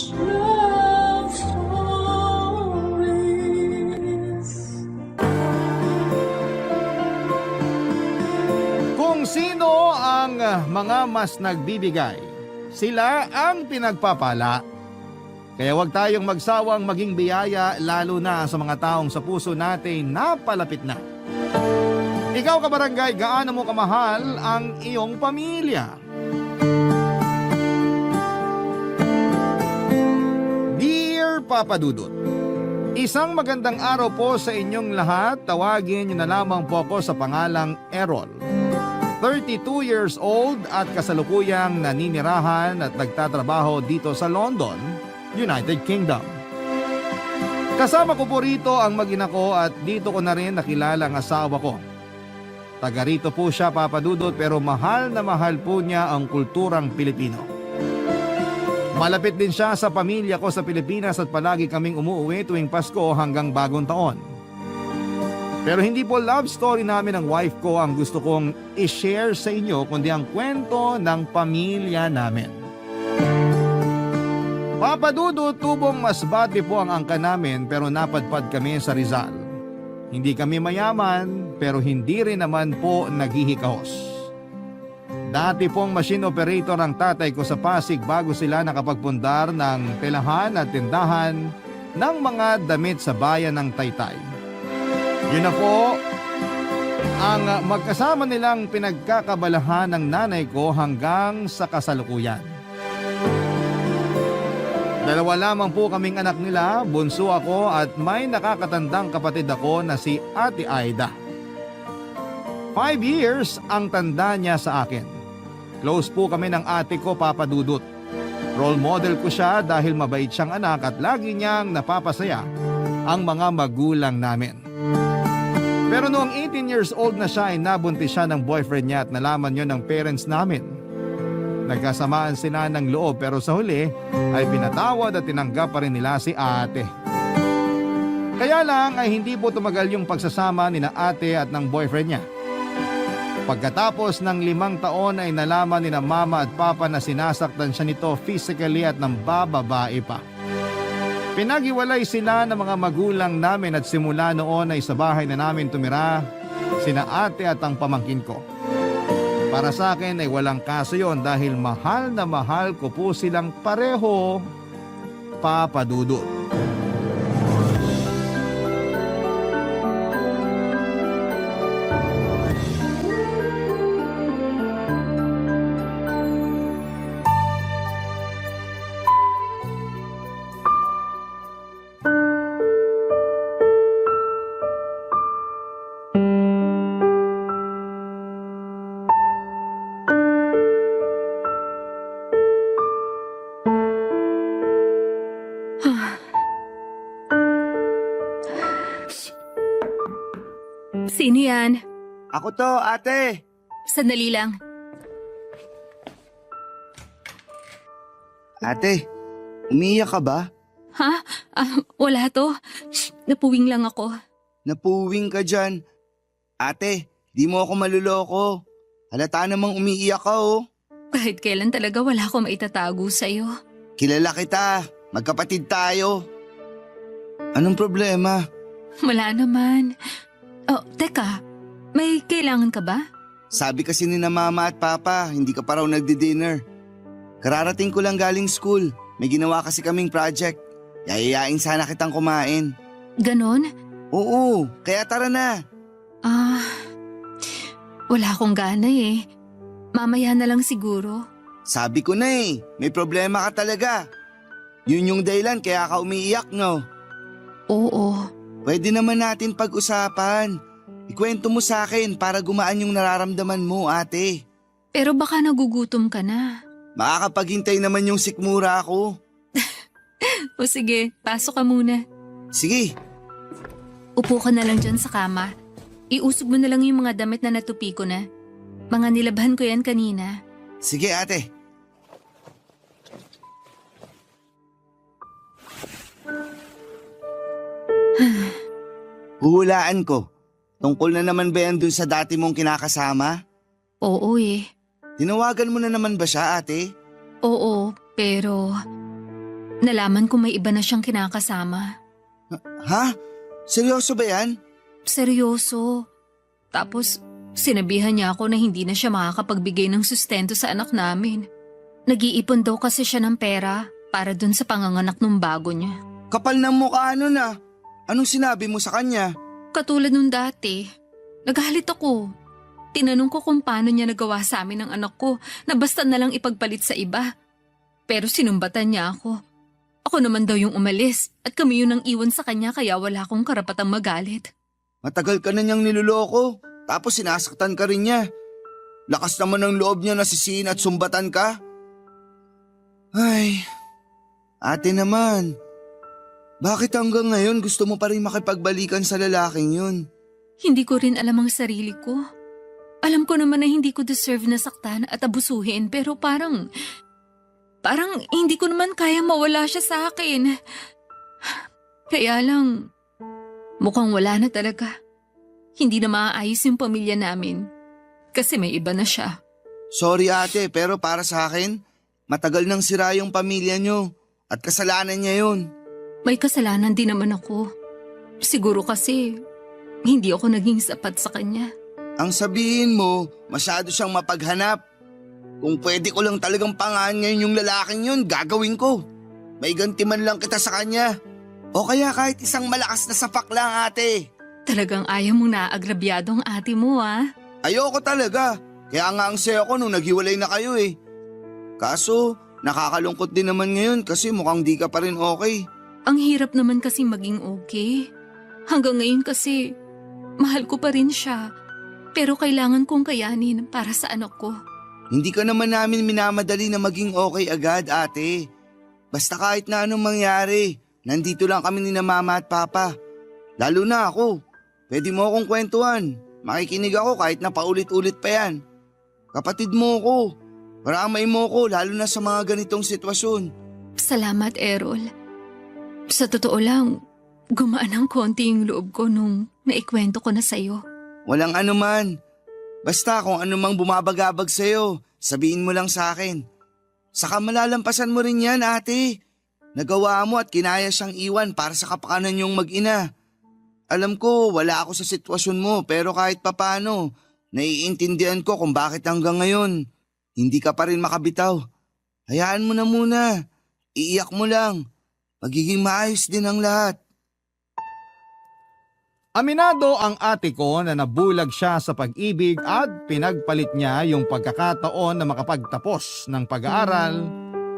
Love stories. Kung sino ang mga mas nagbibigay, sila ang pinagpapala. Kaya huwag tayong magsawang maging biyaya lalo na sa mga taong sa puso natin napalapit na. Ikaw kabarangay, gaano mo kamahal ang iyong pamilya? Dear Papa Dudut, isang magandang araw po sa inyong lahat. Tawagin niyo na lamang po ako sa pangalang Errol. 32 years old at kasalukuyang naninirahan at nagtatrabaho dito sa London, United Kingdom. Kasama ko po rito ang mag-ina ko at dito ko na rin nakilala ang asawa ko. Taga rito po siya, Papa Dudut, pero mahal na mahal po niya ang kulturang Pilipino. Malapit din siya sa pamilya ko sa Pilipinas at palagi kaming umuwi tuwing Pasko hanggang Bagong Taon. Pero hindi po love story namin ng wife ko ang gusto kong i-share sa inyo, kundi ang kwento ng pamilya namin. Papa Dudut, tubong masbate po ang angka namin pero napadpad kami sa Rizal. Hindi kami mayaman pero hindi rin naman po naghihikahos. Dati pong machine operator ang tatay ko sa Pasig bago sila nakapagpundar ng telahan at tindahan ng mga damit sa bayan ng Taytay. Yun na po ang magkasama nilang pinagkakabalahan ng nanay ko hanggang sa kasalukuyan. Dalawa lamang po kaming anak nila, bunso ako at may nakakatandang kapatid ako na si Ate Aida. 5 years ang tanda niya sa akin. Close po kami ng ate ko, Papa Dudut. Role model ko siya dahil mabait siyang anak at lagi niyang napapasaya ang mga magulang namin. Pero noong 18 years old na siya ay nabuntis siya ng boyfriend niya at nalaman yun ng parents namin. Nagkasamaan sila ng loob pero sa huli ay pinatawad at tinanggap pa rin nila si ate. Kaya lang ay hindi po tumagal yung pagsasama ni na ate at ng boyfriend niya. Pagkatapos ng 5 taon ay nalaman ni na mama at papa na sinasaktan siya nito physically at ng bababae pa. Pinaghiwalay sila ng mga magulang namin at simula noon ay sa bahay na namin tumira sina ate at ang pamangkin ko. Para sa akin ay walang kaso yon dahil mahal na mahal ko po silang pareho, Papa Dudut. Sino yan? Ako to, ate. Sandali lang. Ate, umiiyak ka ba? Ha? Wala to. Shh, napuwing lang ako. Napuwing ka dyan. Ate, di mo ako maluloko. Halata namang umiiyak ka oh. Kahit kailan talaga wala akong maitatago sa'yo. Kilala kita. Magkapatid tayo. Anong problema? Wala naman. Oh, teka. May kailangan ka ba? Sabi kasi ni na mama at papa, hindi ka pa raw nagdi-dinner. Kararating ko lang galing school. May ginawa kasi kaming project. Yayayain sana kitang kumain. Ganon? Oo, kaya tara na. Wala akong gana eh. Mamaya na lang siguro. Sabi ko na eh, may problema ka talaga. Yun yung dahilan kaya ka umiiyak no. Oo. Pwede naman natin pag-usapan. Ikwento mo sa akin para gumaan yung nararamdaman mo, ate. Pero baka nagugutom ka na. Makakapaghintay naman yung sikmura ko. O sige, pasok ka muna. Sige. Upo ka na lang dyan sa kama. Iusog mo na lang yung mga damit na natupi ko na. Mga nilabhan ko yan kanina. Sige, ate. Huhulaan ko. Tungkol na naman ba yan dun sa dati mong kinakasama? Oo eh. Tinawagan mo na naman ba siya, ate? Oo, pero Nalaman ko may iba na siyang kinakasama. Ha? Seryoso ba yan? Seryoso. Tapos, sinabihan niya ako na hindi na siya makakapagbigay ng sustento sa anak namin. Nag-iipon daw kasi siya ng pera para dun sa panganganak ng bago niya. Kapal ng mukha nun ah. Anong sinabi mo sa kanya? Katulad nung dati, nagalit ako. Tinanong ko kung paano niya nagawa sa amin ng anak ko na basta na lang ipagpalit sa iba. Pero sinumbatan niya ako. Ako naman daw yung umalis at kami yun ang iwan sa kanya kaya wala akong karapatang magalit. Matagal ka na niyang niloloko, tapos sinasaktan ka rin niya. Lakas naman ng loob niya na sisihin at sumbatan ka. Ay, ate naman. Bakit hanggang ngayon gusto mo pa rin makipagbalikan sa lalaking yun? Hindi ko rin alam ang sarili ko. Alam ko naman na hindi ko deserve na saktan at abusuhin pero parang hindi ko naman kaya mawala siya sa akin. Kaya lang, mukhang wala na talaga. Hindi na maaayos yung pamilya namin kasi may iba na siya. Sorry ate, pero para sa akin, matagal nang sira yung pamilya niyo at kasalanan niya yun. May kasalanan din naman ako. Siguro kasi hindi ako naging sapat sa kanya. Ang sabihin mo, masyado siyang mapaghanap. Kung pwede ko lang talagang pangahan ngayon yung lalaking yun, gagawin ko. May ganti man lang kita sa kanya. O kaya kahit isang malakas na sapak lang ate. Talagang ayaw mong naagrabyado ang ate mo ah. Ayoko talaga. Kaya nga ang saya ko nung naghiwalay na kayo eh. Kaso, nakakalungkot din naman ngayon kasi mukhang di ka pa rin okay. Ang hirap naman kasi maging okay. Hanggang ngayon kasi, mahal ko pa rin siya. Pero kailangan kong kayanin para sa anak ko. Hindi ka naman namin minamadali na maging okay agad ate. Basta kahit na anong mangyari, nandito lang kami ni na mama at papa. Lalo na ako. Pwede mo akong kwentuhan. Makikinig ako kahit na paulit-ulit pa yan. Kapatid mo ko. Paramay mo ko lalo na sa mga ganitong sitwasyon. Salamat, Errol. Sa totoo lang, gumaan ng konti yung loob ko nung naikwento ko na sa'yo. Walang anuman. Basta kung anumang bumabagabag sa'yo, sabihin mo lang sa akin. Saka malalampasan mo rin yan ate. Nagawa mo at kinaya siyang iwan para sa kapakanan niyong mag-ina. Alam ko wala ako sa sitwasyon mo pero kahit papano, naiintindihan ko kung bakit hanggang ngayon hindi ka pa rin makabitaw. Hayaan mo na muna. Iiyak mo lang. Magiging maayos din ang lahat. Aminado ang ate ko na nabulag siya sa pag-ibig at pinagpalit niya yung pagkakataon na makapagtapos ng pag-aaral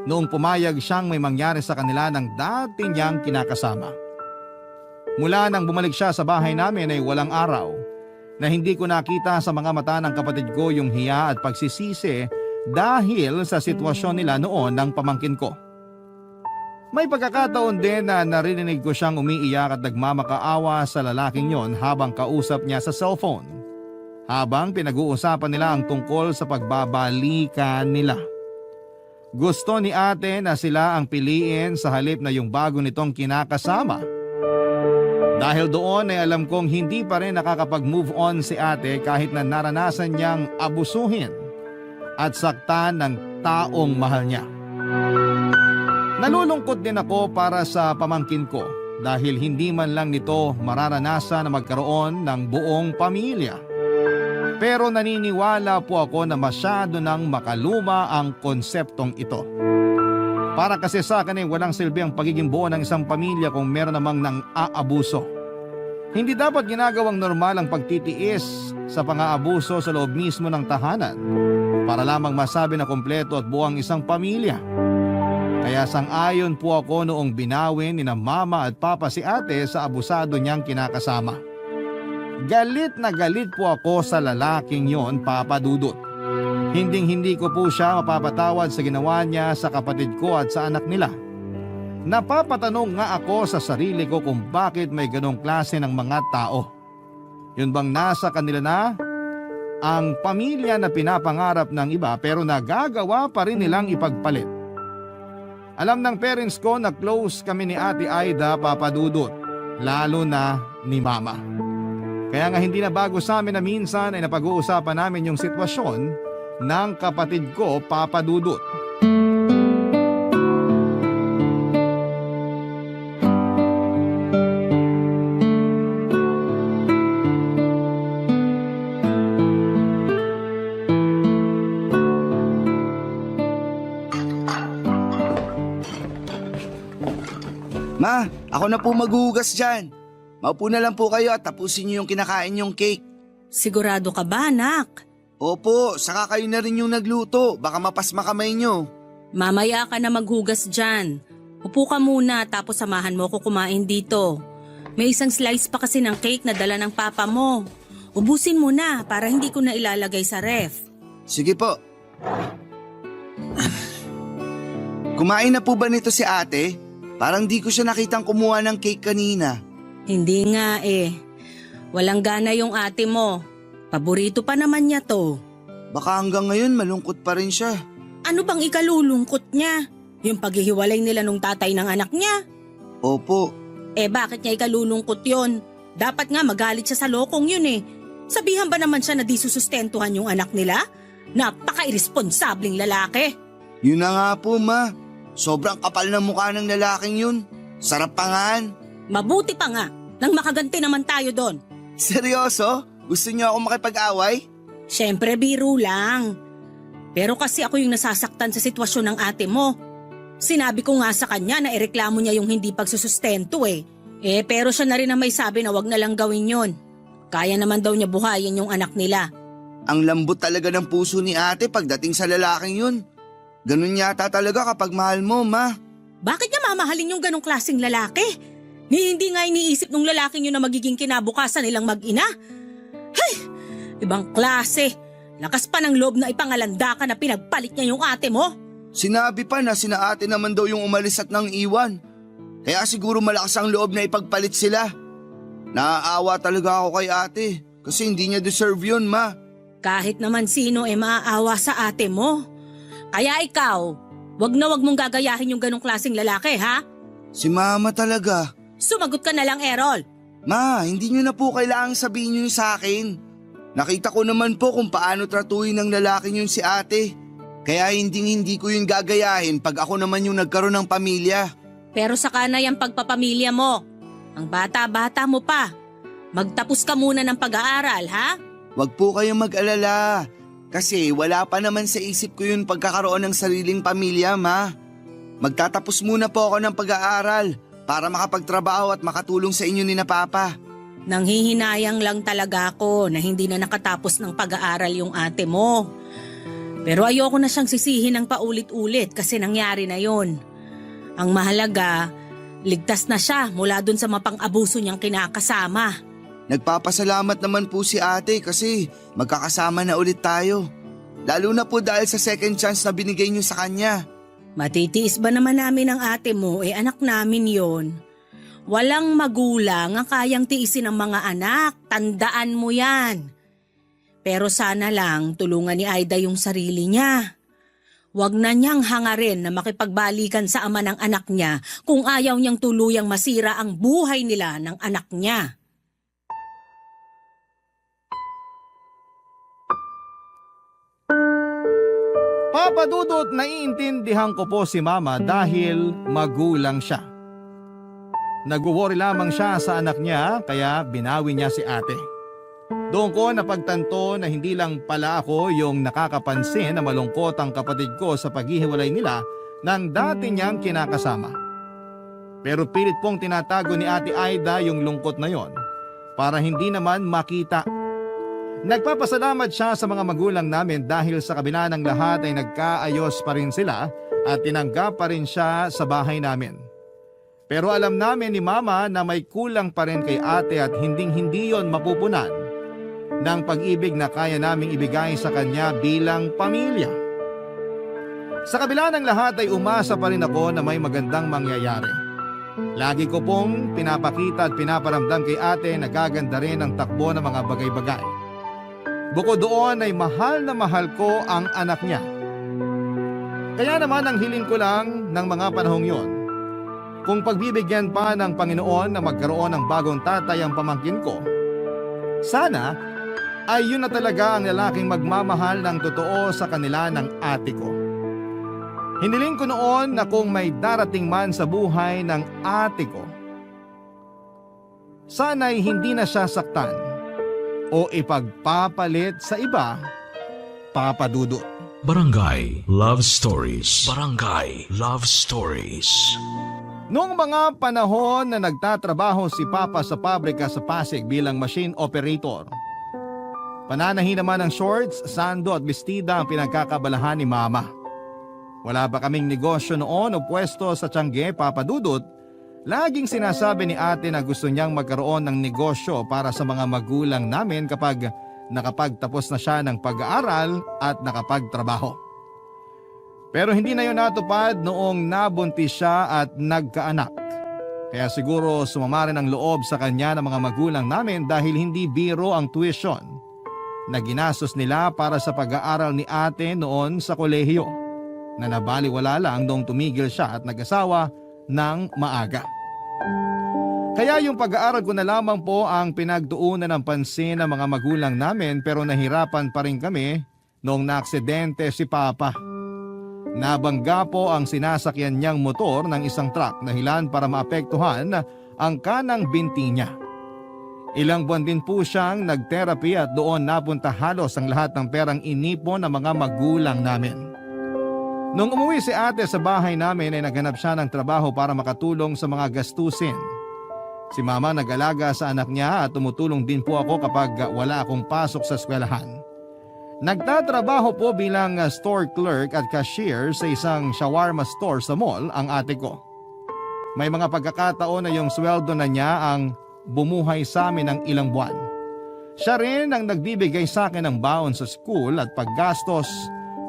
noong pumayag siyang may mangyari sa kanila ng dati niyang kinakasama. Mula nang bumalik siya sa bahay namin ay walang araw na hindi ko nakita sa mga mata ng kapatid ko yung hiya at pagsisisi dahil sa sitwasyon nila noon ng pamangkin ko. May pagkakataon din na narinig ko siyang umiiyak at nagmamakaawa sa lalaking yon habang kausap niya sa cellphone. Habang pinag-uusapan nila ang tungkol sa pagbabalikan nila. Gusto ni ate na sila ang piliin sa halip na yung bago nitong kinakasama. Dahil doon ay alam kong hindi pa rin nakakapag-move on si ate kahit na naranasan niyang abusuhin at saktan ng taong mahal niya. Nalulungkot din ako para sa pamangkin ko dahil hindi man lang nito mararanasan na magkaroon ng buong pamilya. Pero naniniwala po ako na masyado nang makaluma ang konseptong ito. Para kasi sa akin ay walang silbi ang pagiging buo ng isang pamilya kung meron namang nang aabuso. Hindi dapat ginagawang normal ang pagtitiis sa pang-aabuso sa loob mismo ng tahanan para lamang masabi na kompleto at buo ang isang pamilya. Kaya sang-ayon po ako noong binawin ni na mama at papa si ate sa abusado niyang kinakasama. Galit na galit po ako sa lalaking yon, Papa Dudut. Hinding-hindi ko po siya mapapatawad sa ginawa niya sa kapatid ko at sa anak nila. Napapatanong nga ako sa sarili ko kung bakit may ganong klase ng mga tao. Yun bang nasa kanila na ang pamilya na pinapangarap ng iba pero nagagawa pa rin nilang ipagpalit. Alam ng parents ko na close kami ni Ate Aida, Papa Dudut, lalo na ni Mama. Kaya nga hindi na bago sa amin na minsan ay napag-uusapan namin yung sitwasyon ng kapatid ko, Papa Dudut. Ma, ako na po maghuhugas dyan. Maupo na lang po kayo at tapusin niyo yung kinakain yung cake. Sigurado ka ba, anak? Opo, saka kayo na rin yung nagluto. Baka mapasma kamay niyo. Mamaya ka na maghugas dyan. Upo ka muna tapos samahan mo ko kumain dito. May isang slice pa kasi ng cake na dala ng papa mo. Ubusin mo na para hindi ko na ilalagay sa ref. Sige po. Kumain na po ba nito si ate? Parang di ko siya nakitang kumuha ng cake kanina. Hindi nga eh. Walang gana yung ate mo. Paborito pa naman niya to. Baka hanggang ngayon malungkot pa rin siya. Ano bang ikalulungkot niya? Yung paghihiwalay nila nung tatay ng anak niya? Opo. Eh bakit niya ikalulungkot yon? Dapat nga magalit siya sa lokong yun eh. Sabihan ba naman siya na di susustentuhan yung anak nila? Napaka-irresponsabling lalaki. Yun na nga po, ma. Sobrang kapal ng mukha ng lalaking yun. Sarap pangaan. Mabuti pa nga, nang makaganti naman tayo doon. Seryoso? Gusto niyo ako makipag-away? Siyempre biro lang. Pero kasi ako yung nasasaktan sa sitwasyon ng ate mo. Sinabi ko nga sa kanya na ireklamo niya yung hindi pagsusustento eh. Pero siya na rin ang may sabi na wag na lang gawin yon. Kaya naman daw niya buhayin yung anak nila. Ang lambot talaga ng puso ni ate pagdating sa lalaking yun. Ganun yata talaga kapag mahal mo, ma. Bakit niya mamahalin yung ganong klaseng lalaki? Hindi nga iniisip nung lalaking yun na magiging kinabukasan nilang mag-ina. Hay! Ibang klase. Lakas pa ng loob na ipangalanda ka na pinagpalit niya yung ate mo. Sinabi pa na sina ate naman daw yung umalis at nang iwan. Kaya siguro malakas ang loob na ipagpalit sila. Naaawa talaga ako kay ate kasi hindi niya deserve yun, ma. Kahit naman sino maaawa sa ate mo. Kaya ikaw, wag na wag mong gagayahin yung ganong klaseng lalaki, ha? Si mama talaga. Sumagot ka na lang, Errol. Ma, hindi niyo na po kailangang sabihin yun sa akin. Nakita ko naman po kung paano tratuhin ng lalaking yun si ate. Kaya hindi ko yun gagayahin pag ako naman yung nagkaroon ng pamilya. Pero saka na yung pagpapamilya mo. Ang bata-bata mo pa. Magtapos ka muna ng pag-aaral, ha? Wag po kayong mag-alala. Kasi wala pa naman sa isip ko yun pagkakaroon ng sariling pamilya, ma. Magtatapos muna po ako ng pag-aaral para makapagtrabaho at makatulong sa inyo ni na papa. Nanghihinayang lang talaga ako na hindi na nakatapos ng pag-aaral yung ate mo. Pero ayoko na siyang sisihin ng paulit-ulit kasi nangyari na yon. Ang mahalaga, ligtas na siya mula dun sa mapang-abuso niyang kinakasama. Nagpapasalamat naman po si ate kasi magkakasama na ulit tayo. Lalo na po dahil sa second chance na binigay niyo sa kanya. Matitiis ba naman namin ang ate mo? Anak namin yon. Walang magulang ang kayang tiisin ang mga anak. Tandaan mo yan. Pero sana lang tulungan ni Aida yung sarili niya. Huwag na niyang hangarin na makipagbalikan sa ama ng anak niya kung ayaw niyang tuluyang masira ang buhay nila ng anak niya. Papa Dudut, naiintindihan ko po si Mama dahil magulang siya. Nag-worry lamang siya sa anak niya kaya binawi niya si ate. Doon ko napagtanto na hindi lang pala ako yung nakakapansin na malungkot ang kapatid ko sa paghihiwalay nila ng dati niyang kinakasama. Pero pilit pong tinatago ni Ate Aida yung lungkot na yon para hindi naman makita. Nagpapasalamat siya sa mga magulang namin dahil sa kabila ng lahat ay nagkaayos pa rin sila at tinanggap pa rin siya sa bahay namin. Pero alam namin ni Mama na may kulang pa rin kay ate at hinding-hindi yon mapupunan ng pag-ibig na kaya naming ibigay sa kanya bilang pamilya. Sa kabila ng lahat ay umasa pa rin ako na may magandang mangyayari. Lagi ko pong pinapakita at pinaparamdam kay ate na gaganda rin ang takbo ng mga bagay-bagay. Bukod doon ay mahal na mahal ko ang anak niya. Kaya naman ang hiling ko lang ng mga panahong yon, kung pagbibigyan pa ng Panginoon na magkaroon ng bagong tatay ang pamangkin ko, sana ay yun na talaga ang lalaking magmamahal ng totoo sa kanila ng ate ko. Hiniling ko noon na kung may darating man sa buhay ng ate ko, sana'y hindi na siya saktan o ipagpapalit sa iba, Papa Dudut. Barangay Love Stories. Barangay Love Stories. Noong mga panahon na nagtatrabaho si Papa sa pabrika sa Pasig bilang machine operator, pananahi naman ng shorts, sando at bestida ang pinagkakabalahan ni Mama. Wala ba kaming negosyo noon o pwesto sa Tiangge, Papa Dudut? Laging sinasabi ni ate na gusto niyang magkaroon ng negosyo para sa mga magulang namin kapag nakapagtapos na siya ng pag-aaral at nakapagtrabaho. Pero hindi na yun natupad noong nabuntis siya at nagkaanak. Kaya siguro sumama rin ang loob sa kanya ng mga magulang namin dahil hindi biro ang tuition na ginastos nila para sa pag-aaral ni ate noon sa kolehiyo na nabaliwala lang noong tumigil siya at nag-asawa ng maaga. Kaya yung pag-aaral ko na lamang po ang pinagtuunan ng pansin ng mga magulang namin pero nahirapan pa rin kami noong naaksidente si Papa. Nabangga po ang sinasakyan niyang motor ng isang truck dahilan para maapektuhan ang kanang binti niya. Ilang buwan din po siyang nag-therapy at doon napunta halos ang lahat ng perang inipon ng mga magulang namin. Nung umuwi si ate sa bahay namin ay naghanap siya ng trabaho para makatulong sa mga gastusin. Si Mama nag-alaga sa anak niya at tumutulong din po ako kapag wala akong pasok sa eskwelahan. Nagtatrabaho po bilang store clerk at cashier sa isang shawarma store sa mall ang ate ko. May mga pagkakataon na yung sweldo na niya ang bumuhay sa amin ng ilang buwan. Siya rin ang nagbibigay sa akin ng baon sa school at paggastos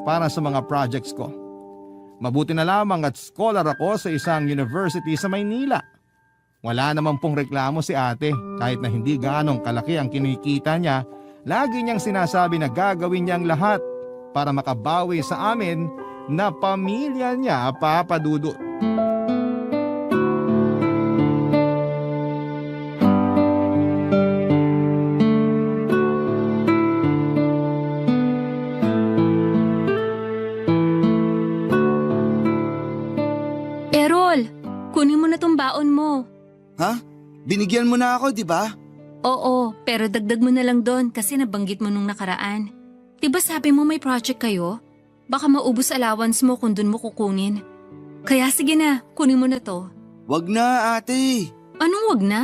para sa mga projects ko. Mabuti na lamang at scholar ako sa isang university sa Maynila. Wala naman pong reklamo si ate kahit na hindi gaanong kalaki ang kinikita niya. Lagi niyang sinasabi na gagawin niyang lahat para makabawi sa amin na pamilya niya, Papa Dudut. Errol, kunin mo na tong baon mo. Ha? Binigyan mo na ako, di ba? Oo, pero dagdag mo na lang doon kasi nabanggit mo nung nakaraan. Diba sabi mo may project kayo? Baka maubos allowance mo kung doon mo kukunin. Kaya sige na, kunin mo na to. Wag na, ate. Anong wag na?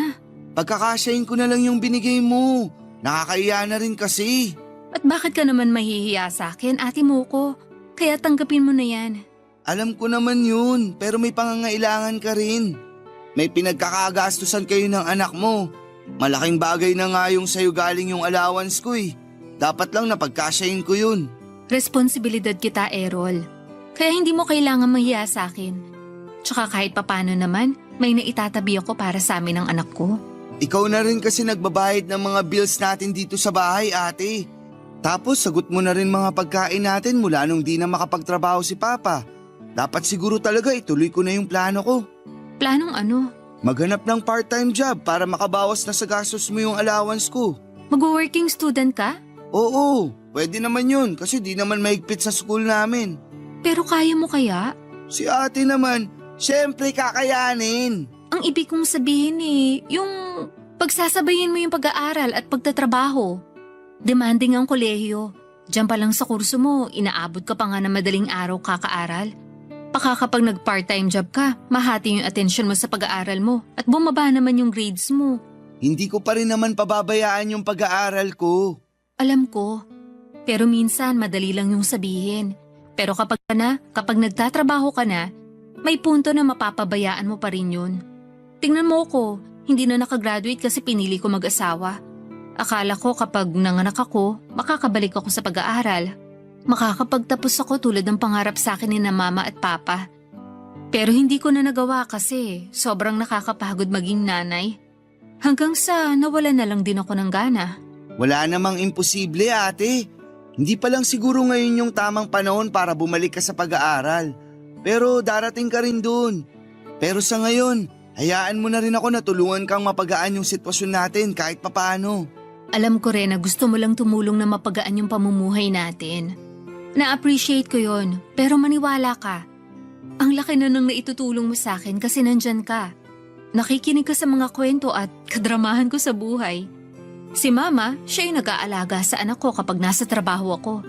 Pagkakasyahin ko na lang yung binigay mo. Nakakaiya na rin kasi. At bakit ka naman mahihiya sa akin, ate mo ko? Kaya tanggapin mo na yan. Alam ko naman yun, pero may pangangailangan ka rin. May pinagkakagastusan kayo ng anak mo. Malaking bagay na nga yung sa'yo galing yung allowance ko eh. Dapat lang napagkasyahin ko yun. Responsibilidad kita, Errol. Kaya hindi mo kailangan mahiya sa akin. Tsaka kahit papano naman, may naitatabi ako para sa amin ng anak ko. Ikaw na rin kasi nagbabayad ng mga bills natin dito sa bahay, ate. Tapos sagot mo na rin mga pagkain natin mula nung di na makapagtrabaho si Papa. Dapat siguro talaga ituloy ko na yung plano ko. Planong ano? Maghanap ng part-time job para makabawas na sa gastos mo yung allowance ko. Mag-working student ka? Oo, pwede naman yun kasi di naman mahigpit sa school namin. Pero kaya mo kaya? Si ate naman, syempre kakayanin. Ang ibig kong sabihin yung pagsasabayin mo yung pag-aaral at pagtatrabaho. Demanding ang kolehiyo. Diyan pa lang sa kurso mo, inaabot ka pa nga na madaling araw kakaaral. Baka kapag nag-part-time job ka, mahati yung atensyon mo sa pag-aaral mo at bumaba naman yung grades mo. Hindi ko pa rin naman pababayaan yung pag-aaral ko. Alam ko, pero minsan madali lang yung sabihin. Pero kapag nagtatrabaho ka na, may punto na mapapabayaan mo pa rin yun. Tingnan mo ko, hindi na nakagraduate kasi pinili ko mag-asawa. Akala ko kapag nanganak ako, makakabalik ako sa pag-aaral. Makakapagtapos ako tulad ng pangarap sa akin ni na Mama at Papa. Pero hindi ko na nagawa kasi sobrang nakakapagod maging nanay. Hanggang sa nawala na lang din ako ng gana. Wala namang imposible, ate. Hindi pa lang siguro ngayon yung tamang panahon para bumalik ka sa pag-aaral. Pero darating ka rin dun. Pero sa ngayon, hayaan mo na rin ako na tulungan kang mapagaan yung sitwasyon natin kahit papaano. Alam ko rin na gusto mo lang tumulong na mapagaan yung pamumuhay natin. Na-appreciate ko yon, pero maniwala ka. Ang laki na nang naitutulong mo sa akin kasi nandyan ka. Nakikinig ka sa mga kwento at kadramahan ko sa buhay. Si Mama, siya yung nag-aalaga sa anak ko kapag nasa trabaho ako.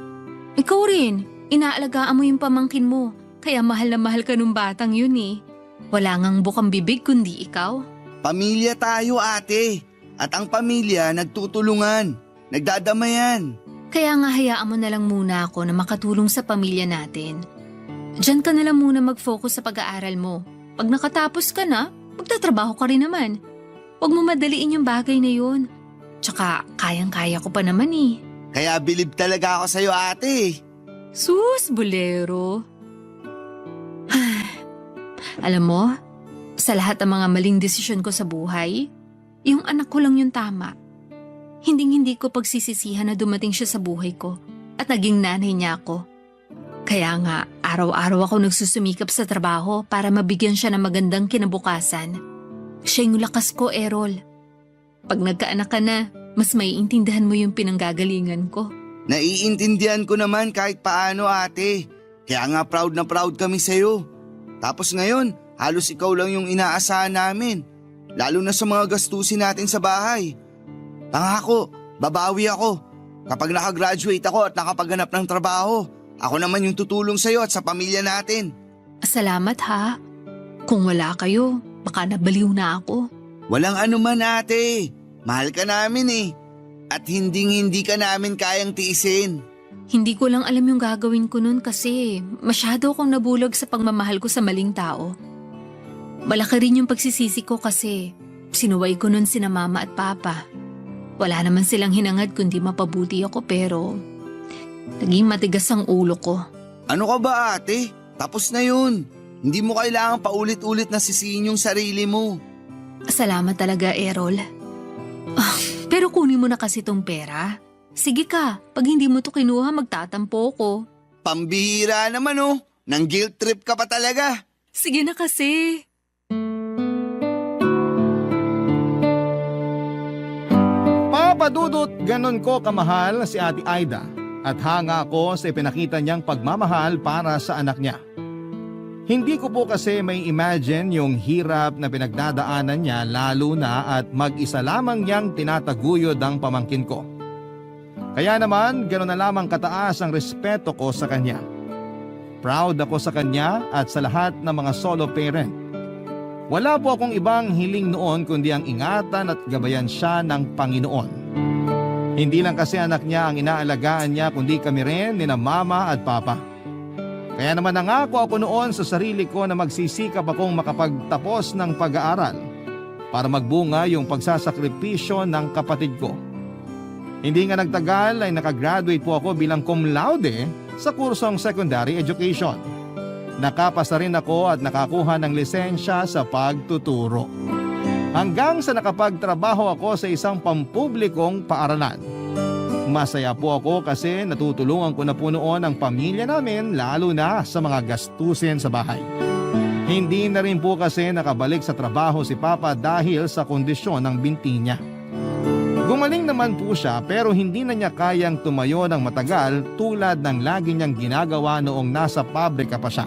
Ikaw rin, inaalagaan mo yung pamangkin mo, kaya mahal na mahal ka nung batang yun eh. Wala ngang bukang bibig kundi ikaw. Pamilya tayo, ate. At ang pamilya nagtutulungan, nagdadamayan. Kaya nga hayaan mo na lang muna ako na makatulong sa pamilya natin. Diyan ka na lang muna mag-focus sa pag-aaral mo. Pag nakatapos ka na, magtatrabaho ka rin naman. Huwag mo madaliin yung bagay na yun. Tsaka kayang-kaya ko pa naman eh. Kaya bilib talaga ako sa'yo, ate. Sus, bolero. Alam mo, sa lahat ng mga maling desisyon ko sa buhay, yung anak ko lang yung tama. Hinding-hindi ko pagsisisihan na dumating siya sa buhay ko at naging nanay niya ako. Kaya nga, araw-araw ako nagsusumikap sa trabaho para mabigyan siya ng magandang kinabukasan. Siya yung lakas ko, Errol. Pag nagkaanak ka na, mas maiintindihan mo yung pinanggagalingan ko. Naiintindihan ko naman kahit paano, ate. Kaya nga proud na proud kami sa'yo. Tapos ngayon, halos ikaw lang yung inaasahan namin. Lalo na sa mga gastusin natin sa bahay. Pangako, babawi ako. Kapag nakagraduate ako at nakapaghanap ng trabaho, ako naman yung tutulong sa'yo at sa pamilya natin. Salamat ha. Kung wala kayo, baka nabaliw na ako. Walang anuman, ate. Mahal ka namin eh. At hindi ka namin kayang tiisin. Hindi ko lang alam yung gagawin ko nun kasi masyado akong nabulag sa pagmamahal ko sa maling tao. Malaki rin yung pagsisisi ko kasi sinuway ko nun sina mama at papa. Wala naman silang hinangad kundi mapabuti ako pero naging matigas ang ulo ko. Ano ka ba, ate? Tapos na yun. Hindi mo kailangang paulit-ulit na sisihin yung sarili mo. Salamat talaga, Errol. Pero kunin mo na kasi tong pera. Sige ka, pag hindi mo to kinuha magtatampo ko. Pambihira naman oh. Nang guilt trip ka pa talaga. Sige na kasi. Papadudot, ganon ko kamahal si Ate Aida at hanga ako sa ipinakita niyang pagmamahal para sa anak niya. Hindi ko po kasi may imagine yung hirap na pinagdadaanan niya lalo na at mag-isa lamang niyang tinataguyod ang pamangkin ko. Kaya naman gano'n na lamang kataas ang respeto ko sa kanya. Proud ako sa kanya at sa lahat ng mga solo parent. Wala po akong ibang hiling noon kundi ang ingatan at gabayan siya ng Panginoon. Hindi lang kasi anak niya ang inaalagaan niya kundi kami rin ni na mama at papa. Kaya naman nangako ako noon sa sarili ko na magsisikap akong makapagtapos ng pag-aaral para magbunga yung pagsasakripisyo ng kapatid ko. Hindi nga nagtagal ay nakagraduate po ako bilang cum laude sa kursong secondary education. Nakapasa rin ako at nakakuha ng lisensya sa pagtuturo. Hanggang sa nakapagtrabaho ako sa isang pampublikong paaralan. Masaya po ako kasi natutulungan ko na po noon ang pamilya namin lalo na sa mga gastusin sa bahay. Hindi na rin po kasi nakabalik sa trabaho si Papa dahil sa kondisyon ng binti niya. Gumaling naman po siya pero hindi na niya kayang tumayo ng matagal tulad ng lagi niyang ginagawa noong nasa pabrika pa siya.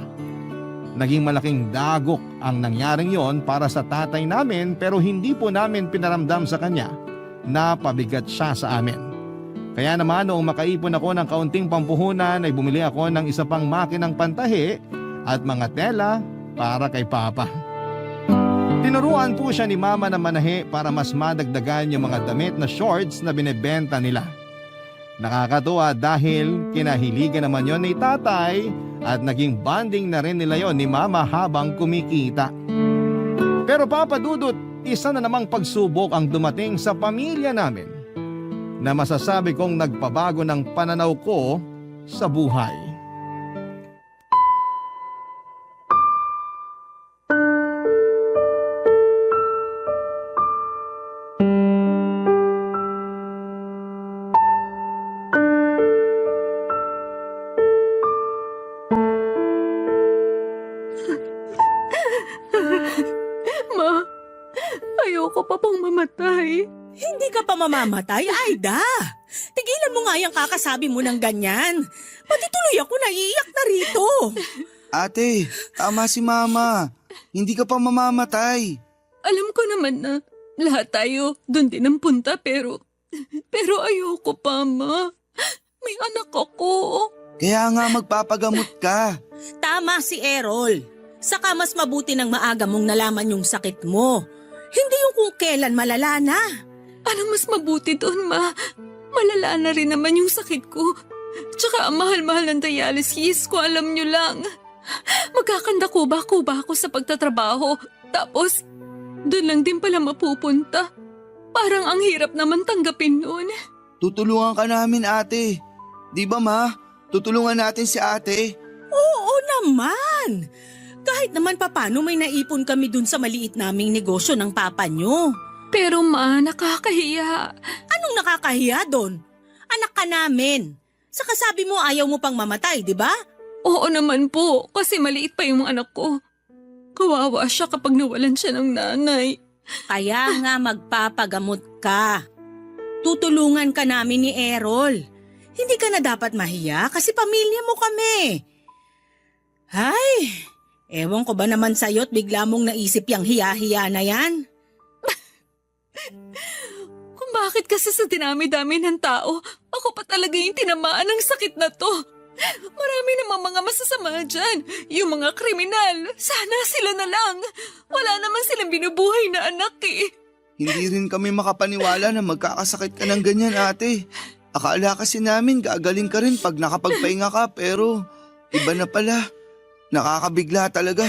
Naging malaking dagok ang nangyaring yon para sa tatay namin pero hindi po namin pinaramdam sa kanya na pabigat siya sa amin. Kaya naman noong makaipon ako ng kaunting pampuhunan ay bumili ako ng isa pang makinang pantahi at mga tela para kay Papa. Tinuruan po siya ni Mama na manahi para mas madagdagan yung mga damit na shorts na binebenta nila. Nakakatuwa dahil kinahiligan naman yon ni tatay at naging bonding na rin nila yon ni Mama habang kumikita. Pero Papa Dudut, isa na namang pagsubok ang dumating sa pamilya namin na masasabi kong nagpabago ng pananaw ko sa buhay. Ma, ayoko pa pang mamatay. Hindi ka pa mamamatay, Aida. Tigilan mo nga yung kakasabi mo ng ganyan. Pati tuloy ako naiiyak na rito. Ate, tama si Mama. Hindi ka pa mamamatay. Alam ko naman na lahat tayo doon din ang punta pero ayoko pa, Ma. May anak ako. Kaya nga magpapagamot ka. Tama si Errol. Saka mas mabuti ng maaga mong nalaman yung sakit mo. Hindi yung kung kailan malala na. Ano mas mabuti doon, Ma? Malala na rin naman yung sakit ko. Tsaka ang mahal-mahal ng dialysis ko, alam nyo lang. Magkakanda kuba-kuba ako sa pagtatrabaho. Tapos, doon lang din pala mapupunta. Parang ang hirap naman tanggapin noon. Tutulungan ka namin, ate. Di ba, Ma? Tutulungan natin si ate. Oo naman. Kahit naman papano may naipon kami dun sa maliit naming negosyo ng papa nyo. Pero Ma, nakakahiya. Anong nakakahiya doon? Anak ka namin. Saka sabi mo ayaw mo pang mamatay, di ba? Oo naman po, kasi maliit pa yung mga anak ko. Kawawa siya kapag nawalan siya ng nanay. Kaya nga magpapagamot ka. Tutulungan ka namin ni Errol. Hindi ka na dapat mahiya kasi pamilya mo kami. Ay, ewan ko ba naman sa'yo't bigla mong naisip yung hiya-hiya na yan? Kung bakit kasi sa dinami-dami ng tao, ako pa talaga yung tinamaan ng sakit na to. Marami namang mga masasama dyan. Yung mga kriminal, sana sila na lang. Wala naman silang binubuhay na anak eh. Hindi rin kami makapaniwala na magkakasakit ka ng ganyan, ate. Akala kasi namin gagaling ka rin pag nakapagpahinga ka, pero iba na pala. Nakakabigla talaga.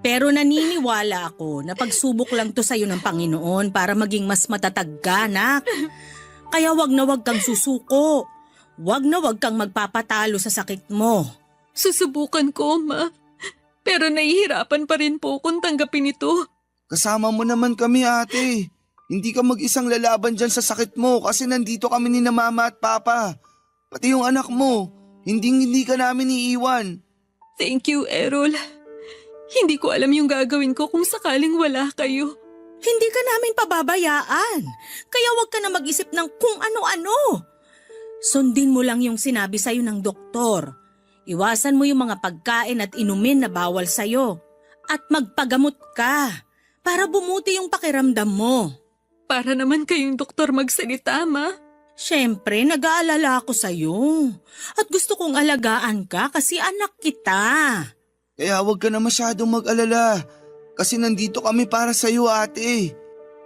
Pero naniniwala ako na pagsubok lang to sa'yo ng Panginoon para maging mas matatag ka, anak. Kaya wag na wag kang susuko. Wag na wag kang magpapatalo sa sakit mo. Susubukan ko, Ma. Pero nahihirapan pa rin po kung tanggapin ito. Kasama mo naman kami, ate. Hindi ka mag-isang lalaban dyan sa sakit mo kasi nandito kami ni na mama at papa. Pati yung anak mo, hindi ka namin iiwan. Thank you, Errol. Hindi ko alam yung gagawin ko kung sakaling wala kayo. Hindi ka namin pababayaan. Kaya wag ka na mag-isip ng kung ano-ano. Sundin mo lang yung sinabi sa'yo ng doktor. Iwasan mo yung mga pagkain at inumin na bawal sa'yo. At magpagamot ka para bumuti yung pakiramdam mo. Para naman kayong doktor magsalita, Ma. Siyempre, nag-aalala ako sa'yo. At gusto kong alagaan ka kasi anak kita. Kaya huwag ka na masyadong mag-alala kasi nandito kami para sa'yo, ate.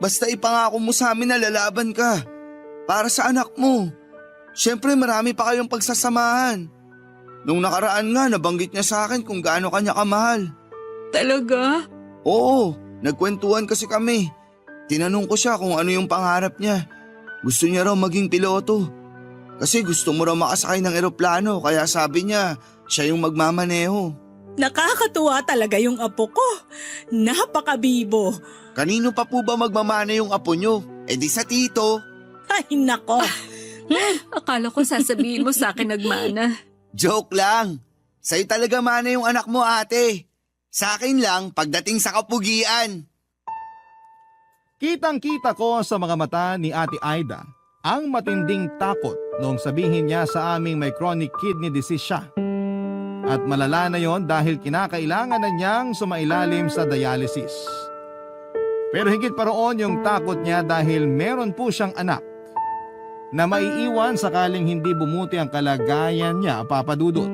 Basta ipangako mo sa amin na lalaban ka para sa anak mo. Siyempre marami pa kayong pagsasamahan. Nung nakaraan nga nabanggit niya sa akin kung gaano kanya kamahal. Talaga? Oo, nagkwentuhan kasi kami. Tinanong ko siya kung ano yung pangarap niya. Gusto niya raw maging piloto. Kasi gusto mo raw makasakay ng eroplano kaya sabi niya siya yung magmamaneho. Nakakatuwa talaga yung apo ko. Napakabibo. Kanino pa po ba magmamana yung apo niyo? Eh di sa tito. Ay nako. Akala ko sasabihin mo sa akin nagmana. Joke lang. Sa'yo talaga mana yung anak mo, ate. Sa akin lang pagdating sa kapugian. Kitang-kita ko sa mga mata ni Ate Aida ang matinding takot noong sabihin niya sa aming may chronic kidney disease siya. At malala na yon dahil kinakailangan na niyang sumailalim sa dialysis. Pero higit pa roon yung takot niya dahil meron po siyang anak na maiiwan sakaling hindi bumuti ang kalagayan niya, Papa Dudut.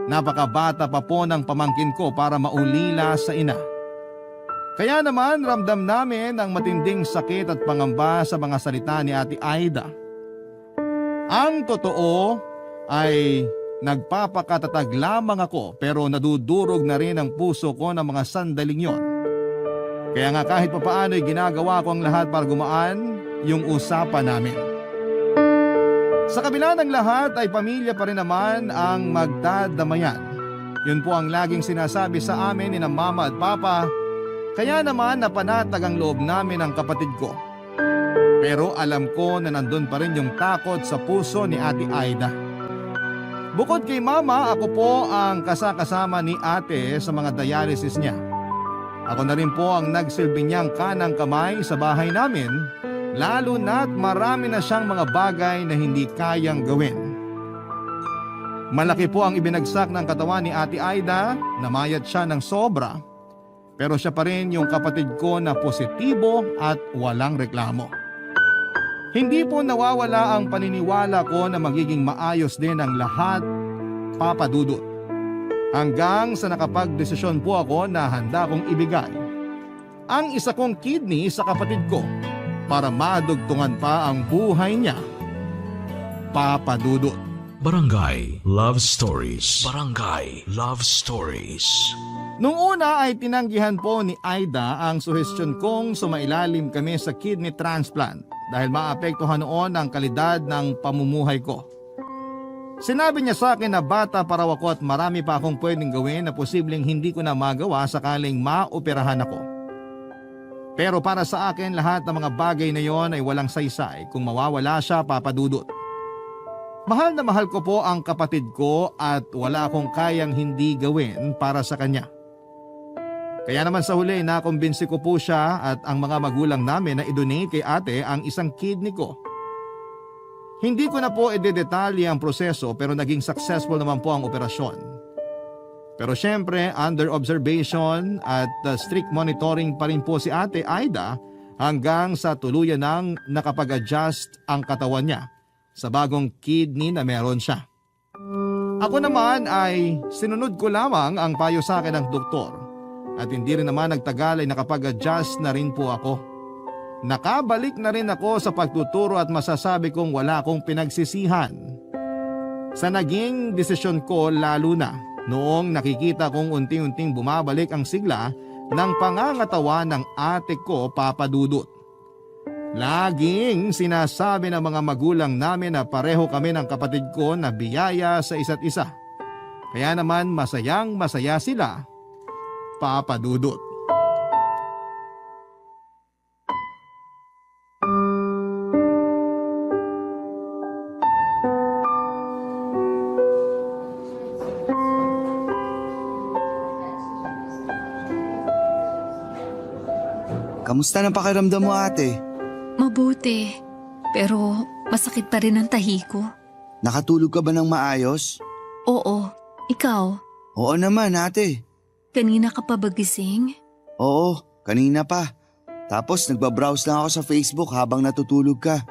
Napakabata pa po ng pamangkin ko para maulila sa ina. Kaya naman ramdam namin ang matinding sakit at pangamba sa mga salita ni Ate Aida. Ang totoo ay nagpapakatatag lamang ako pero nadudurog na rin ang puso ko ng mga sandaling yon. Kaya nga kahit papaano ay ginagawa ko ang lahat para gumaan yung usapan namin. Sa kabila ng lahat ay pamilya pa rin naman ang magdadamayan. Yun po ang laging sinasabi sa amin ni na mama at papa. Kaya naman napanatag ang loob namin ng kapatid ko. Pero alam ko na nandun pa rin yung takot sa puso ni Ate Aida. Bukod kay mama, ako po ang kasakasama ni ate sa mga dialysis niya. Ako na rin po ang nagsilbi niyang kanang kamay sa bahay namin. Lalo na't marami na siyang mga bagay na hindi kayang gawin. Malaki po ang ibinagsak ng katawan ni Ate Aida, namayat siya ng sobra. Pero siya pa rin yung kapatid ko na positibo at walang reklamo. Hindi po nawawala ang paniniwala ko na magiging maayos din ang lahat, Papa Dudut. Hanggang sa nakapagdesisyon po ako na handa kong ibigay ang isa kong kidney sa kapatid ko para madugtungan pa ang buhay niya. Papa Dudut. Barangay Love Stories. Barangay Love Stories. Nung una ay tinanggihan po ni Aida ang suhestyon kong sumailalim kami sa kidney transplant dahil maapektuhan noon ang kalidad ng pamumuhay ko. Sinabi niya sa akin na bata pa raw ako at marami pa akong pwedeng gawin na posibleng hindi ko na magawa sakaling maoperahan ako. Pero para sa akin lahat ng mga bagay na yon ay walang saysay kung mawawala siya, Papa Dudut. Mahal na mahal ko po ang kapatid ko at wala akong kayang hindi gawin para sa kanya. Kaya naman sa huli nakumbinsi ko po siya at ang mga magulang namin na i-donate kay ate ang isang kidney ko. Hindi ko na po i-detalye ang proseso pero naging successful naman po ang operasyon. Pero syempre under observation at strict monitoring pa rin po si ate Aida hanggang sa tuluyan nang nakapag-adjust ang katawan niya sa bagong kidney na meron siya. Ako naman ay sinunod ko lamang ang payo sa akin ng doktor. At hindi rin naman nagtagal ay nakapag-adjust na rin po ako. Nakabalik na rin ako sa pagtuturo at masasabi kong wala akong pinagsisihan sa naging desisyon ko, lalo na noong nakikita kong unti-unting bumabalik ang sigla ng pangangatawa ng ate ko, Papa Dudut. Laging sinasabi ng mga magulang namin na pareho kami ng kapatid ko na biyaya sa isa't isa. Kaya naman masayang masaya sila, Papa Dudut. Kamusta na pakiramdam mo, ate? Mabuti. Pero masakit pa rin ang tahi ko. Nakatulog ka ba ng maayos? Oo. Ikaw? Oo naman, ate. Kanina ka pa ba gising? Oo, kanina pa. Tapos nagbabrowse lang ako sa Facebook habang natutulog ka.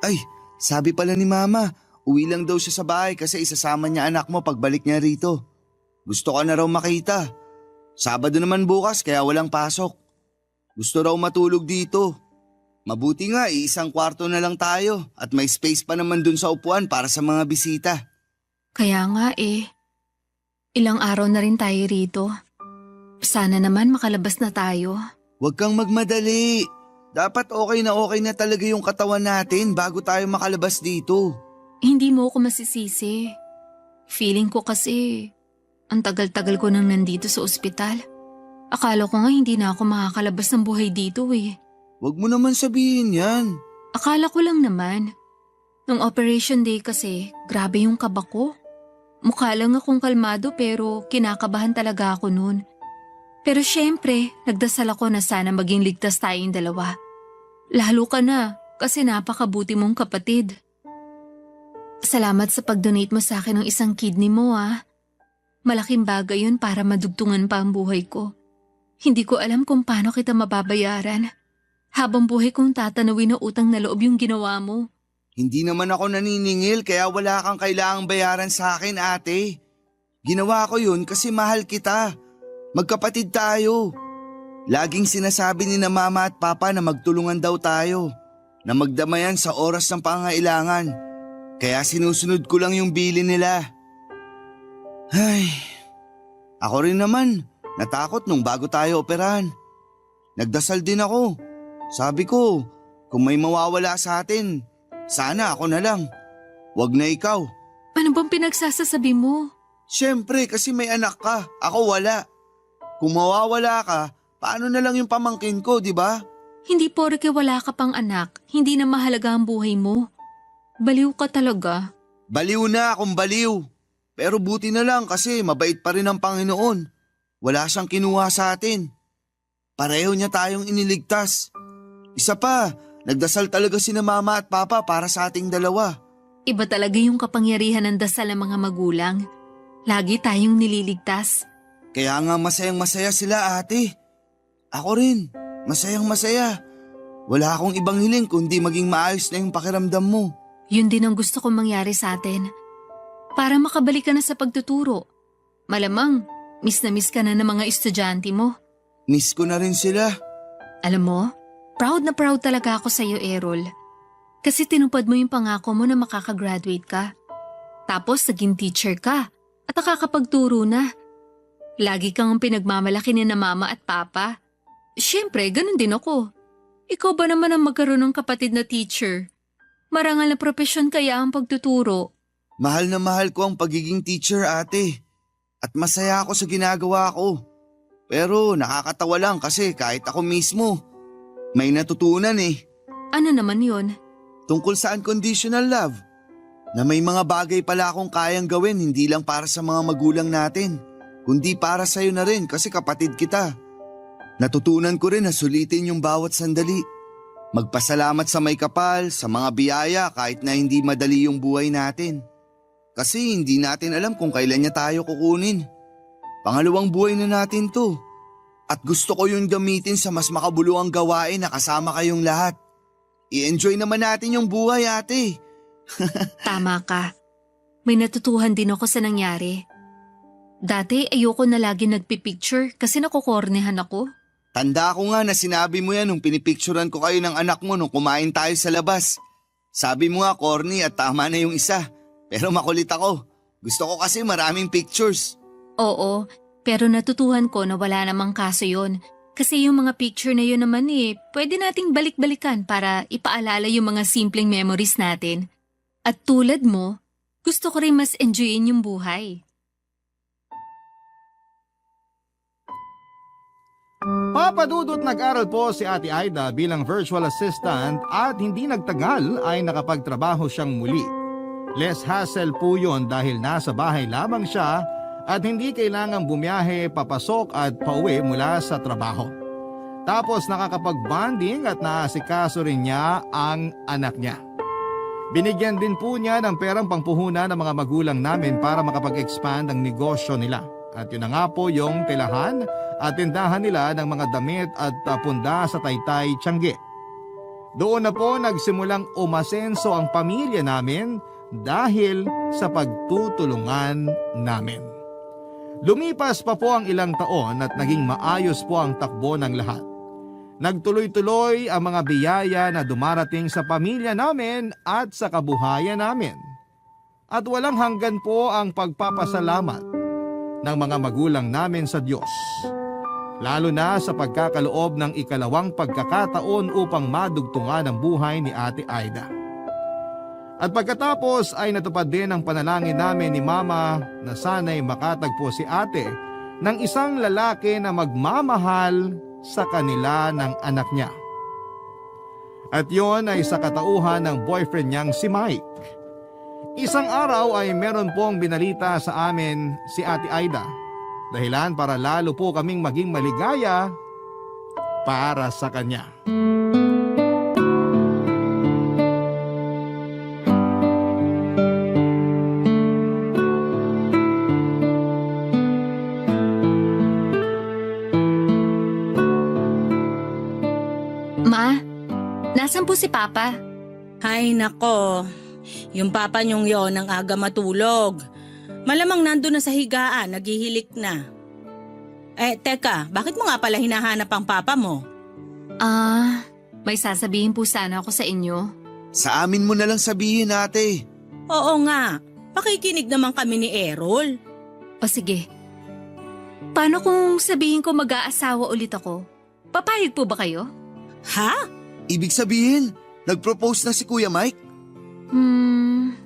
Ay, sabi pala ni mama, uwi lang daw siya sa bahay kasi isasama niya anak mo pagbalik niya rito. Gusto ka na raw makita. Sabado naman bukas kaya walang pasok. Gusto raw matulog dito. Mabuti nga, isang kwarto na lang tayo at may space pa naman dun sa upuan para sa mga bisita. Kaya nga eh. Ilang araw na rin tayo rito. Sana naman makalabas na tayo. Huwag kang magmadali. Dapat okay na talaga yung katawan natin bago tayo makalabas dito. Hindi mo ako masisisi. Feeling ko kasi ang tagal-tagal ko nang nandito sa ospital. Akala ko nga hindi na ako makakalabas ng buhay dito eh. Huwag mo naman sabihin yan. Akala ko lang naman. Nung operation day kasi, grabe yung kaba ko. Mukha lang akong kalmado pero kinakabahan talaga ako noon. Pero syempre, nagdasal ako na sana maging ligtas tayong dalawa. Lalo ka na kasi napakabuti mong kapatid. Salamat sa pag-donate mo sa akin ng isang kidney mo ah. Malaking bagay yun para madugtungan pa ang buhay ko. Hindi ko alam kung paano kita mababayaran. Habang buhay kong tatanawin na utang na loob yung ginawa mo. Hindi naman ako naniningil kaya wala kang kailangang bayaran sa akin, ate. Ginawa ko yun kasi mahal kita. Magkapatid tayo. Laging sinasabi ni na mama at papa na magtulungan daw tayo. Na magdamayan sa oras ng pangailangan. Kaya sinusunod ko lang yung bilin nila. Ay, ako rin naman. Natakot nung bago tayo operahan. Nagdasal din ako. Sabi ko, kung may mawawala sa atin, sana ako na lang. Wag na ikaw. Ano bang pinagsasasabi mo? Siyempre kasi may anak ka, ako wala. Kung mawawala ka, paano na lang yung pamangkin ko, di ba? Hindi porke wala ka pang anak, hindi na mahalaga ang buhay mo. Baliw ka talaga. Baliw na akong baliw. Pero buti na lang kasi mabait pa rin ang Panginoon. Wala siyang kinuha sa atin. Pareho niya tayong iniligtas. Isa pa, nagdasal talaga sina mama at papa para sa ating dalawa. Iba talaga yung kapangyarihan ng dasal ng mga magulang. Lagi tayong nililigtas. Kaya nga masayang masaya sila, ate. Ako rin, masayang masaya. Wala akong ibang hiling kundi maging maayos na yung pakiramdam mo. Yun din ang gusto kong mangyari sa atin. Para makabalik ka na sa pagtuturo. Malamang, miss na miss ka na ng mga estudyante mo. Miss ko na rin sila. Alam mo, proud na proud talaga ako sa iyo, Errol. Kasi tinupad mo yung pangako mo na makakagraduate ka. Tapos naging teacher ka at nakakapagturo na. Lagi kang pinagmamalaki ni na mama at papa. Siyempre, ganun din ako. Ikaw ba naman ang magkaroon ng kapatid na teacher? Marangal na propesyon kaya ang pagtuturo. Mahal na mahal ko ang pagiging teacher, ate. At masaya ako sa ginagawa ko. Pero nakakatawa lang kasi kahit ako mismo, may natutunan eh. Ano naman yon? Tungkol sa unconditional love. Na may mga bagay pala akong kayang gawin hindi lang para sa mga magulang natin, kundi para sa'yo na rin kasi kapatid kita. Natutunan ko rin na sulitin yung bawat sandali. Magpasalamat sa may kapal, sa mga biyaya kahit na hindi madali yung buhay natin. Kasi hindi natin alam kung kailan niya tayo kukunin. Pangalawang buhay na natin to. At gusto ko yung gamitin sa mas makabuluhang gawain na kasama kayong lahat. I-enjoy naman natin yung buhay, ate. Tama ka. May natutuhan din ako sa nangyari. Dati ayoko na lagi nagpipicture kasi nakukornehan ako. Tanda ko nga na sinabi mo yan nung pinipicturan ko kayo ng anak mo nung kumain tayo sa labas. Sabi mo nga corny at tama na yung isa. Pero makulit ako. Gusto ko kasi maraming pictures. Oo, pero natutuhan ko na wala namang kaso yon. Kasi yung mga picture na yun naman pwede nating balik-balikan para ipaalala yung mga simpleng memories natin. At tulad mo, gusto ko rin mas enjoyin yung buhay. Papadudot nag-aral po si Ate Aida bilang virtual assistant at hindi nagtagal ay nakapagtrabaho siyang muli. Less hassle po yun dahil nasa bahay lamang siya at hindi kailangang bumiyahe, papasok at pauwi mula sa trabaho. Tapos nakakapag-bonding at naasikaso rin niya ang anak niya. Binigyan din po niya ng perang pangpuhunan ng mga magulang namin para makapag-expand ang negosyo nila. At yun na nga po yung tilahan at tindahan nila ng mga damit at punda sa Taytay, Tiangge. Doon na po nagsimulang umasenso ang pamilya namin dahil sa pagtutulungan namin. Lumipas pa po ang ilang taon at naging maayos po ang takbo ng lahat. Nagtuloy-tuloy ang mga biyaya na dumarating sa pamilya namin at sa kabuhayan namin. At walang hanggan po ang pagpapasalamat ng mga magulang namin sa Diyos. Lalo na sa pagkakaloob ng ikalawang pagkakataon upang madugtungan ang buhay ni Ate Aida. At pagkatapos ay natupad din ang panalangin namin ni Mama na sana'y makatagpo si Ate ng isang lalaki na magmamahal sa kanila ng anak niya. At yon ay sa katauhan ng boyfriend niyang si Mike. Isang araw ay meron pong binalita sa amin si Ate Aida. Dahilan para lalo po kaming maging maligaya para sa kanya. Ma, nasan po si Papa? Ay nako, yung papa niyong yon ang aga matulog. Malamang nandun na sa higaan, naghihilik na. Teka, bakit mo nga pala hinahanap ang papa mo? May sasabihin po sana ako sa inyo. Sa amin mo na lang sabihin, ate. Oo nga, pakikinig naman kami ni Errol. O sige. Paano kung sabihin ko mag-aasawa ulit ako? Papayag po ba kayo? Ha? Ibig sabihin, nag-propose na si Kuya Mike?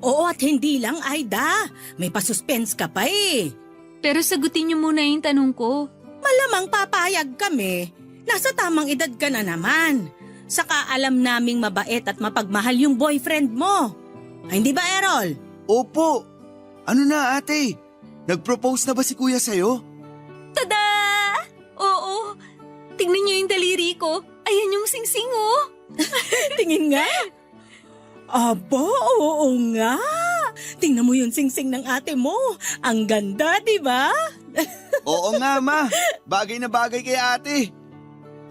Oo at hindi lang, Aida. May pasuspense ka pa eh. Pero sagutin niyo muna yung tanong ko. Malamang papayag kami. Nasa tamang edad ka na naman. Saka alam naming mabait at mapagmahal yung boyfriend mo. Ay, hindi ba, Errol? Opo. Ano na, ate? Nag-propose na ba si Kuya sa'yo? Tada! Oo. Tingnan niyo yung daliri ko. Ayan yung singsing oh. Tingin nga. Aba, oo nga. Tingnan mo yung singsing ng ate mo. Ang ganda, di ba? Oo nga, ma. Bagay na bagay kay ate.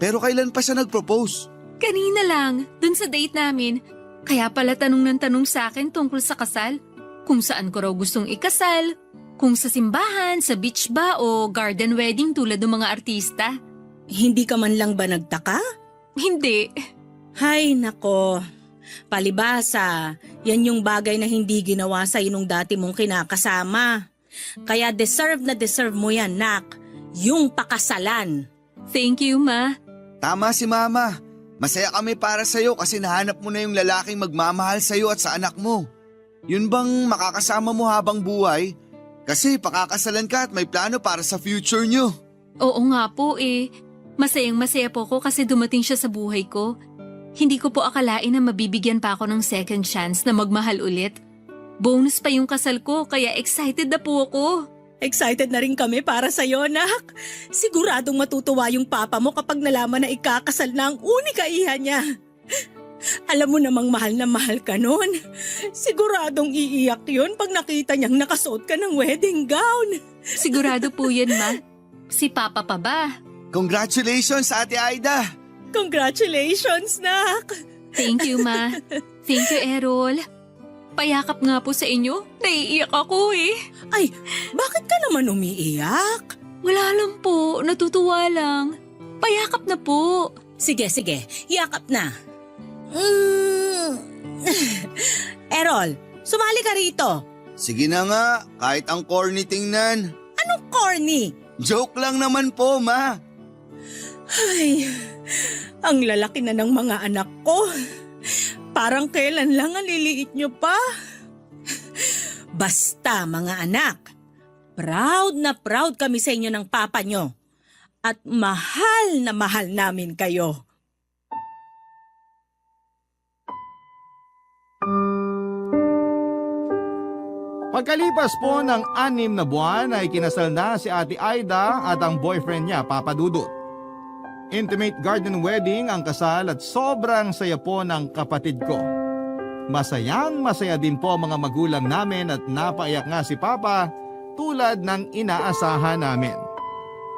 Pero kailan pa siya nag-propose? Kanina lang, dun sa date namin. Kaya pala tanong ng tanong sa akin tungkol sa kasal. Kung saan ko raw gustong ikasal. Kung sa simbahan, sa beach ba o garden wedding tulad ng mga artista? Hindi ka man lang ba nagtaka? Hindi. Hay nako, palibasa, yan yung bagay na hindi ginawa sa'yo nung dati mong kinakasama. Kaya deserve na deserve mo yan, nak. Yung pakasalan. Thank you, Ma. Tama si Mama. Masaya kami para sa'yo kasi nahanap mo na yung lalaking magmamahal sa'yo at sa anak mo. Yun bang makakasama mo habang buhay? Kasi pakakasalan ka at may plano para sa future nyo. Oo nga po eh. Masayang-masaya po ako kasi dumating siya sa buhay ko. Hindi ko po akalain na mabibigyan pa ako ng second chance na magmahal ulit. Bonus pa yung kasal ko kaya excited na po ako. Excited na rin kami para sa'yo, nak. Siguradong matutuwa yung papa mo kapag nalaman na ikakasal na ang unika iha niya. Alam mo namang mahal na mahal ka nun. Siguradong iiyak yun pag nakita niyang nakasuot ka ng wedding gown. Sigurado po yan, Ma. Si Papa pa ba? Congratulations, Ate Aida! Congratulations, nak. Thank you, Ma. Thank you, Errol. Payakap nga po sa inyo. Naiiyak ako eh. Ay, bakit ka naman umiiyak? Wala lang po. Natutuwa lang. Payakap na po. Sige, yakap na. Errol, sumali ka rito. Sige na nga, kahit ang corny tingnan. Anong corny? Joke lang naman po, Ma. Ay, ang lalaki na ng mga anak ko. Parang kailan lang ang liliit nyo pa. Basta mga anak, proud na proud kami sa inyo ng papa nyo. At mahal na mahal namin kayo. Pagkalipas po ng 6 na buwan ay kinasal na si Ate Aida at ang boyfriend niya, Papa Dudut. Intimate garden wedding ang kasal at sobrang saya po ng kapatid ko. Masayang masaya din po mga magulang namin at napaiyak nga si Papa tulad ng inaasahan namin.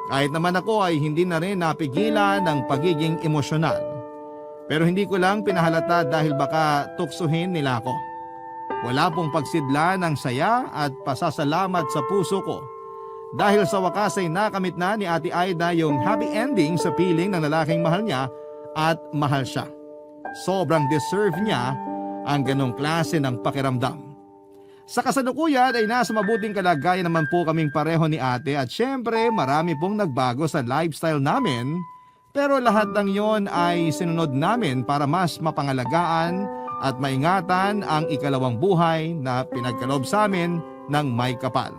Kahit naman ako ay hindi na rin napigilan ng pagiging emosyonal. Pero hindi ko lang pinahalata dahil baka tuksuhin nila ako. Wala pong pagsidla ng saya at pasasalamat sa puso ko. Dahil sa wakas ay nakamit na ni Ate Aida yung happy ending sa piling ng lalaking mahal niya at mahal siya. Sobrang deserve niya ang ganong klase ng pakiramdam. Sa kasalukuyan ay nasa mabuting kalagayan naman po kaming pareho ni ate at syempre marami pong nagbago sa lifestyle namin. Pero lahat ng yon ay sinunod namin para mas mapangalagaan at maingatan ang ikalawang buhay na pinagkaloob sa amin ng may kapal.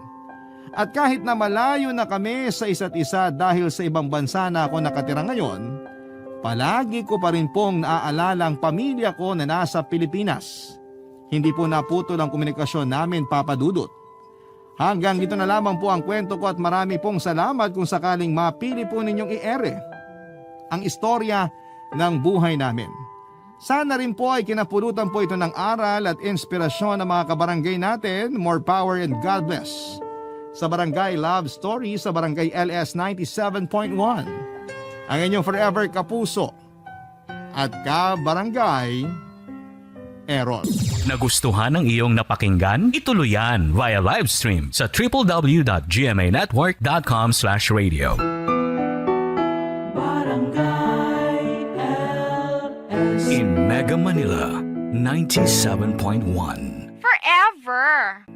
At kahit na malayo na kami sa isa't isa dahil sa ibang bansa na ako nakatira ngayon, palagi ko pa rin pong naaalala ang pamilya ko na nasa Pilipinas. Hindi po naputol ang komunikasyon namin, Papa Dudut. Hanggang dito na lamang po ang kwento ko at marami pong salamat kung sakaling mapili po ninyong i-ere ang istorya ng buhay namin. Sana rin po ay kinapulutan po ito ng aral at inspirasyon ng mga kabarangay natin. More power and God bless. Sa Barangay Love Story sa Barangay LS 97.1. Ang inyong forever kapuso at kabarangay Errol. Nagustuhan ng iyong napakinggan? Ituloy yan via live stream sa www.gmanetwork.com/radio. In Mega Manila 97.1. Forever.